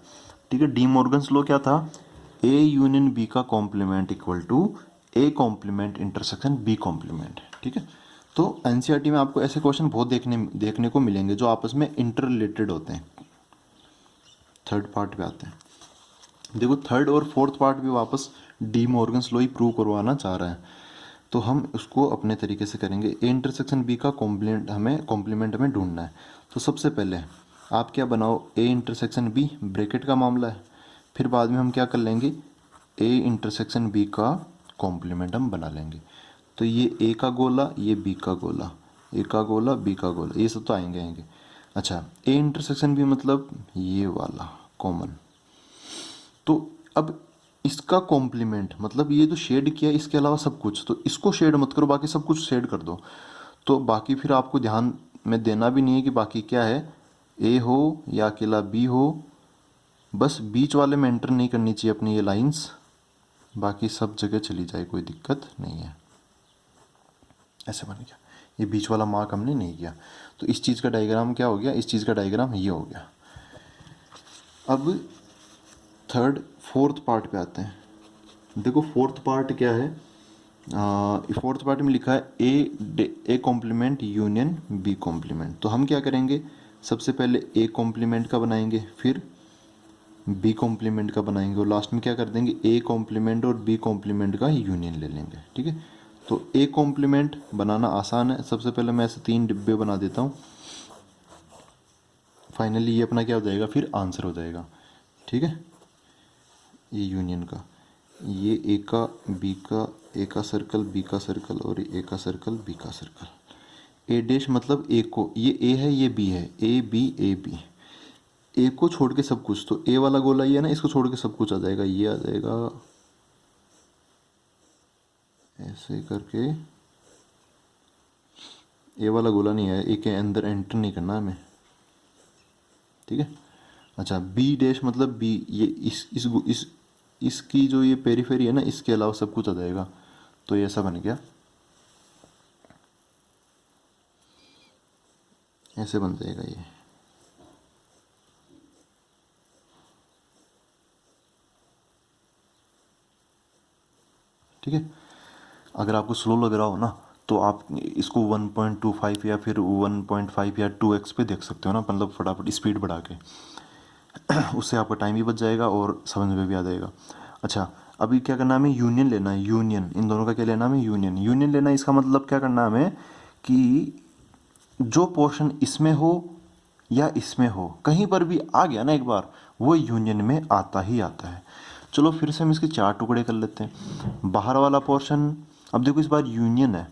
ठीक है, डी मॉर्गन्स लॉ क्या था, ए यूनियन बी का complement equal to A complement intersection B complement. ठीक है, तो एनसीईआरटी में आपको ऐसे क्वेश्चन बहुत देखने को मिलेंगे जो आपस में इंटर रिलेटेड होते हैं। थर्ड पार्ट पे आते हैं, देखो थर्ड और फोर्थ पार्ट भी वापस डी मॉर्गन्स लॉ ही प्रूव करवाना चाह रहा है, तो हम उसको अपने तरीके से करेंगे। ए इंटरसेक्शन बी का कॉम्प्लीमेंट हमें ढूंढना है। तो सबसे पहले आप क्या बनाओ, ए इंटरसेक्शन बी ब्रैकेट का मामला है, फिर बाद में हम क्या कर लेंगे, ए इंटरसेक्शन बी का कॉम्प्लीमेंट हम बना लेंगे। तो ये ए का गोला, ये बी का गोला, ए का गोला बी का गोला, ये सब तो आएंगे। अच्छा, ए इंटरसेक्शन बी मतलब ये वाला कॉमन। तो अब इसका कॉम्प्लीमेंट मतलब ये जो शेड किया इसके अलावा सब कुछ, तो इसको शेड मत करो, बाकी सब कुछ शेड कर दो। तो बाकी फिर आपको ध्यान में देना भी नहीं है कि बाकी क्या है, ए हो या अकेला बी हो, बस बीच वाले में एंटर नहीं करनी चाहिए अपनी ये लाइंस, बाकी सब जगह चली जाए, कोई दिक्कत नहीं है। ऐसे बन गया, ये बीच वाला मार्क हमने नहीं किया, तो इस चीज़ का डायग्राम क्या हो गया, इस चीज़ का डायग्राम ये हो गया। अब थर्ड फोर्थ पार्ट पे आते हैं। देखो फोर्थ पार्ट क्या है, फोर्थ पार्ट में लिखा है A complement union B complement. तो हम क्या करेंगे, सबसे पहले ए कॉम्प्लीमेंट का बनाएंगे, फिर बी कॉम्प्लीमेंट का बनाएंगे, और लास्ट में क्या कर देंगे, ए कॉम्प्लीमेंट और बी कॉम्प्लीमेंट का यूनियन ले लेंगे। ठीक है, तो ए कॉम्प्लीमेंट बनाना आसान है, सबसे पहले मैं ऐसे 3 डिब्बे बना देता हूँ, फाइनली ये अपना क्या हो जाएगा, फिर आंसर हो जाएगा। ठीक है, ये यूनियन का, ये ए का बी का, ए का सर्कल बी का सर्कल, और ए का सर्कल बी का सर्कल। ए डैश मतलब ए को, ये ए है ये बी है, ए बी, ए को छोड़ के सब कुछ, तो ए वाला गोला ये है ना, इसको छोड़ के सब कुछ आ जाएगा, ये आ जाएगा ऐसे करके, ए वाला गोला नहीं है, ए के अंदर एंटर नहीं करना हमें। ठीक है, अच्छा बी डैश मतलब बी, ये इसकी जो ये पेरीफेरी है ना, इसके अलावा सब कुछ आ जाएगा, तो ये ऐसा बन गया, ऐसे बन जाएगा ये। ठीक है, अगर आपको स्लो लग रहा हो ना तो आप इसको 1.25 या फिर 1.5 या 2x पे देख सकते हो ना, मतलब फटाफट स्पीड बढ़ा के उससे आपका टाइम भी बच जाएगा और समझ में भी आ जाएगा। अच्छा, अभी क्या करना है, हमें यूनियन लेना है, यूनियन इन दोनों का क्या लेना है, हमें यूनियन लेना है। इसका मतलब क्या करना है हमें, कि जो पोर्शन इसमें हो या इसमें हो, कहीं पर भी आ गया ना एक बार, वो यूनियन में आता ही आता है। चलो फिर से हम इसके 4 टुकड़े कर लेते हैं। बाहर वाला पोर्शन, अब देखो इस बार यूनियन है,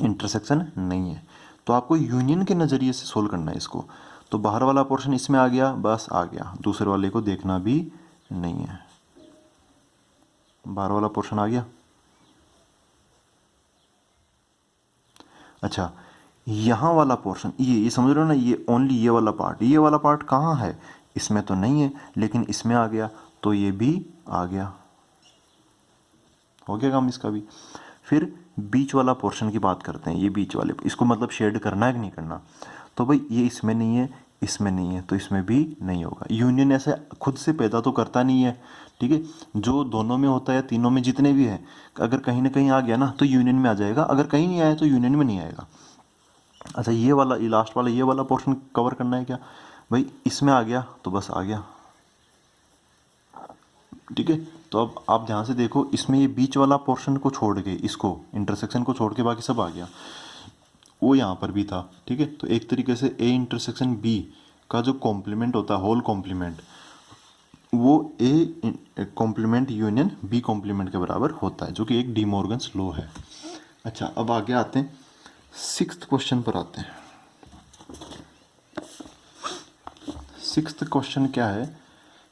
इंटरसेक्शन नहीं है, तो आपको यूनियन के नज़रिए से सोल्व करना है इसको। तो बाहर वाला पोर्शन इसमें आ गया, बस आ गया, दूसरे वाले को देखना भी नहीं है, बाहर वाला पोर्शन आ गया। अच्छा, यहाँ वाला पोर्शन, ये समझ रहे हो ना, ये ओनली ये वाला पार्ट कहाँ है, इसमें तो नहीं है, लेकिन इसमें आ गया, तो ये भी आ गया, हो गया काम इसका भी। फिर बीच वाला पोर्शन की बात करते हैं, ये बीच वाले, इसको मतलब शेड करना है कि नहीं करना, तो भाई ये इसमें नहीं है, इसमें नहीं है, तो इसमें भी नहीं होगा। यूनियन ऐसे खुद से पैदा तो करता नहीं है, ठीक है, जो दोनों में होता है, तीनों में जितने भी हैं, अगर कहीं ना कहीं आ गया ना तो यूनियन में आ जाएगा, अगर कहीं नहीं आया तो यूनियन में नहीं आएगा। अच्छा, ये वाला, ये लास्ट वाला, ये वाला पोर्शन कवर करना है क्या, भाई इसमें आ गया तो बस आ गया। ठीक है, तो अब आप ध्यान से देखो, इसमें ये बीच वाला पोर्शन को छोड़ के, इसको इंटरसेक्शन को छोड़ के बाकी सब आ गया, वो यहाँ पर भी था। ठीक है, तो एक तरीके से ए इंटरसेक्शन बी का जो कॉम्प्लीमेंट होता है, होल कॉम्प्लीमेंट, वो A complement union B complement के बराबर होता है, जो कि एक डी मॉर्गन्स लॉ है। अच्छा, अब आगे आते हैं, 6th क्वेश्चन पर आते हैं। 6th क्वेश्चन क्या है,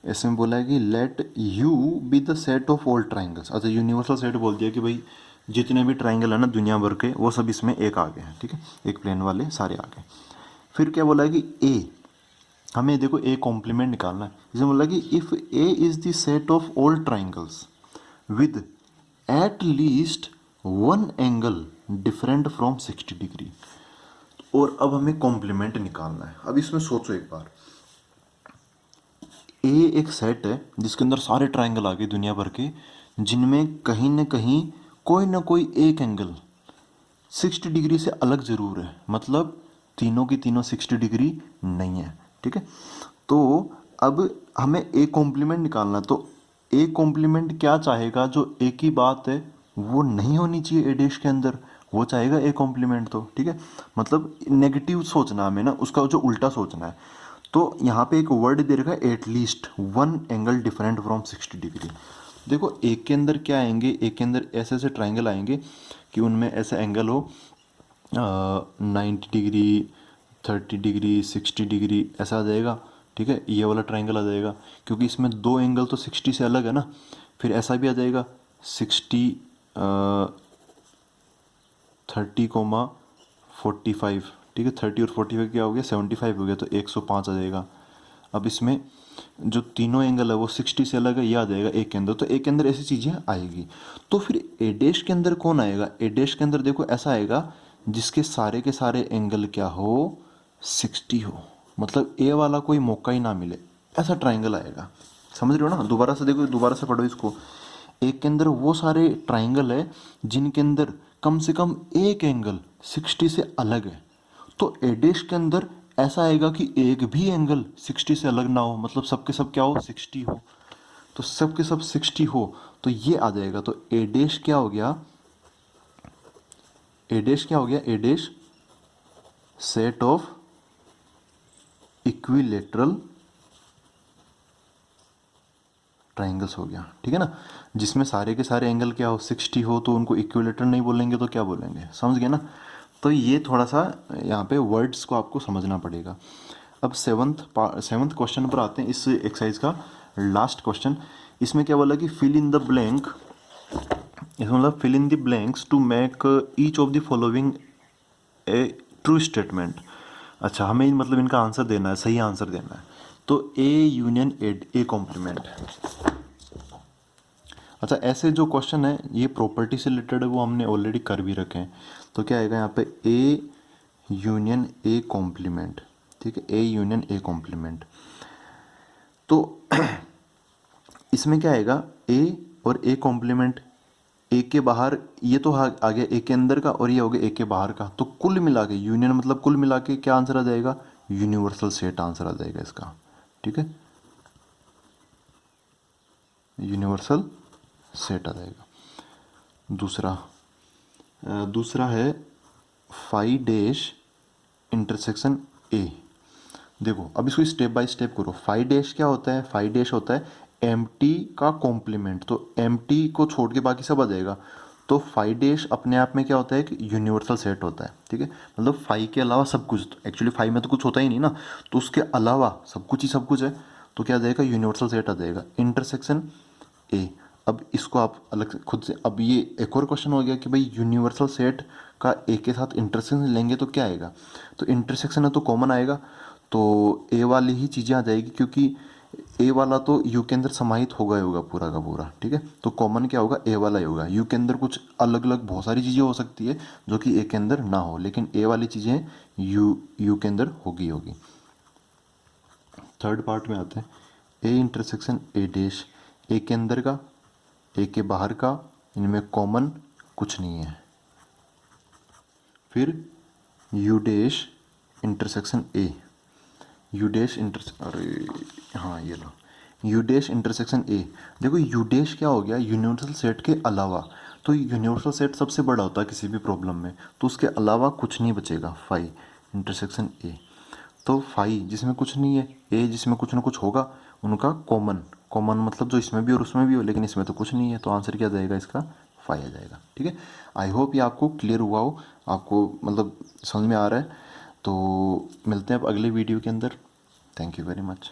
ऐसे में बोला है कि let you be the set of all triangles. अच्छा, यूनिवर्सल सेट बोल दिया कि भाई जितने भी ट्राइंगल है ना दुनिया भर के, वो सब इसमें एक आ गए हैं। ठीक है, एक प्लेन वाले सारे आ गए। फिर क्या बोला है कि ए हमें देखो ए कॉम्प्लीमेंट निकालना है। इसमें बोला कि if A is the set of all triangles with at least one angle different from 60 degree. और अब हमें कॉम्प्लीमेंट निकालना है। अब इसमें सोचो एक बार, ए एक सेट है जिसके अंदर सारे ट्राइंगल आ गए दुनिया भर के, जिनमें कहीं ना कहीं कोई ना कोई एक एंगल 60 डिग्री से अलग ज़रूर है, मतलब तीनों की तीनों 60 डिग्री नहीं है। ठीक है, तो अब हमें ए कॉम्प्लीमेंट निकालना, तो ए कॉम्प्लीमेंट क्या चाहेगा, जो ए की बात है वो नहीं होनी चाहिए ए डैश के अंदर, वो चाहेगा ए कॉम्प्लीमेंट। तो ठीक है, मतलब नेगेटिव सोचना हमें ना, उसका जो उल्टा सोचना है। तो यहाँ पे एक वर्ड दे रखा है at least one angle different from 60 degree. देखो एक के अंदर क्या आएंगे, एक के अंदर ऐसे ऐसे ट्राइंगल आएंगे कि उनमें ऐसा एंगल हो 90 डिग्री, 30 डिग्री, 60 डिग्री ऐसा आ जाएगा। ठीक है, ये वाला ट्राइंगल आ जाएगा, क्योंकि इसमें दो एंगल तो 60 से अलग है ना। फिर ऐसा भी आ जाएगा 60 30,45। ठीक है, 30 और 45 क्या हो गया, 75 हो गया, तो 105 आ जाएगा। अब इसमें जो तीनों एंगल है वो 60 से अलग है, ये आ जाएगा एक के अंदर। तो एक के अंदर ऐसी चीज़ें आएगी। तो फिर ए डैश के अंदर कौन आएगा, ए डैश के अंदर देखो ऐसा आएगा जिसके सारे के सारे एंगल क्या हो, 60 हो, मतलब ए वाला कोई मौका ही ना मिले, ऐसा ट्राइंगल आएगा। समझ रहे हो ना, दोबारा से देखो, दोबारा से पढ़ो इसको। एक के अंदर वो सारे ट्राइंगल है जिनके अंदर कम से कम एक एंगल 60 से अलग है। तो ए डैश के अंदर ऐसा आएगा कि एक भी एंगल 60 से अलग ना हो, मतलब सबके सब क्या हो, 60 हो। तो सबके सब 60 हो तो ये आ जाएगा। तो ए डैश क्या हो गया, ए डैश क्या हो गया, A dash set of equilateral triangles हो गया। ठीक है ना, जिसमें सारे के सारे एंगल क्या हो, 60 हो, तो उनको इक्विलेटर नहीं बोलेंगे तो क्या बोलेंगे, समझ गए ना। तो ये थोड़ा सा यहाँ पे वर्ड्स को आपको समझना पड़ेगा। अब सेवन्थ क्वेश्चन पर आते हैं, इस एक्सरसाइज का लास्ट क्वेश्चन। इसमें क्या बोला कि फिल इन द ब्लैंक, इसमें मतलब fill in the blanks to make each of the following a true statement. अच्छा, हमें मतलब इनका आंसर देना है, सही आंसर देना है। तो ए यूनियन ए कॉम्प्लीमेंट। अच्छा, ऐसे जो क्वेश्चन है ये प्रॉपर्टी से रिलेटेड है, वो हमने ऑलरेडी कर भी रखे हैं। तो क्या आएगा यहाँ पे, ए यूनियन ए कॉम्प्लीमेंट। ठीक है, ए यूनियन ए कॉम्प्लीमेंट। तो इसमें क्या आएगा, ए और ए कॉम्प्लीमेंट, ए के बाहर ये तो आ गया ए के अंदर का, और ये हो गया ए के बाहर का। तो कुल मिला के यूनियन मतलब कुल मिला के क्या आंसर आ जाएगा, यूनिवर्सल सेट आंसर आ जाएगा इसका। ठीक है, यूनिवर्सल सेट आ जाएगा। दूसरा है फाई डैश इंटरसेक्शन ए। देखो अब इसको स्टेप बाय स्टेप करो। फाई डैश क्या होता है, फाई डैश होता है एम्प्टी का कॉम्प्लीमेंट। तो एम्प्टी को छोड़ के बाकी सब आ जाएगा। तो फाई डैश अपने आप में क्या होता है, एक यूनिवर्सल सेट होता है। ठीक है, मतलब फाई के अलावा सब कुछ, एक्चुअली फाई में तो कुछ होता ही नहीं ना, तो उसके अलावा सब कुछ ही सब कुछ है। तो क्या आ जाएगा, यूनिवर्सल सेट आ जाएगा इंटरसेक्शन ए। अब इसको आप अलग से खुद से, अब ये एक और क्वेश्चन हो गया कि भाई यूनिवर्सल सेट का ए के साथ इंटरसेक्शन लेंगे तो क्या आएगा। तो इंटरसेक्शन है तो कॉमन आएगा, तो ए वाली ही चीज़ें आ जाएगी, क्योंकि ए वाला तो यू के अंदर समाहित होगा ही होगा पूरा का पूरा। ठीक है, तो कॉमन क्या होगा, ए वाला ही होगा। यू के अंदर कुछ अलग अलग बहुत सारी चीज़ें हो सकती है जो कि ए के अंदर ना हो, लेकिन ए वाली चीज़ें यू के अंदर होगी। थर्ड पार्ट में आते हैं, ए इंटरसेक्शन ए डैश, ए के अंदर का, ए के बाहर का, इनमें कॉमन कुछ नहीं है। फिर you dash intersection A, you dash अरे हाँ ये लो, यू डैश इंटरसेक्शन ए। देखो यू डैश क्या हो गया, यूनिवर्सल सेट के अलावा। तो यूनिवर्सल सेट सबसे बड़ा होता है किसी भी प्रॉब्लम में, तो उसके अलावा कुछ नहीं बचेगा। फाई इंटरसेक्शन ए, तो फाई जिसमें कुछ नहीं है, ए जिसमें कुछ ना कुछ होगा, उनका कॉमन। कॉमन मतलब जो इसमें भी और उसमें भी हो, लेकिन इसमें तो कुछ नहीं है, तो आंसर क्या जाएगा इसका, फाई आ जाएगा। ठीक है, आई होप ये आपको क्लियर हुआ हो, आपको मतलब समझ में आ रहा है। तो मिलते हैं अब अगले वीडियो के अंदर। Thank you very much.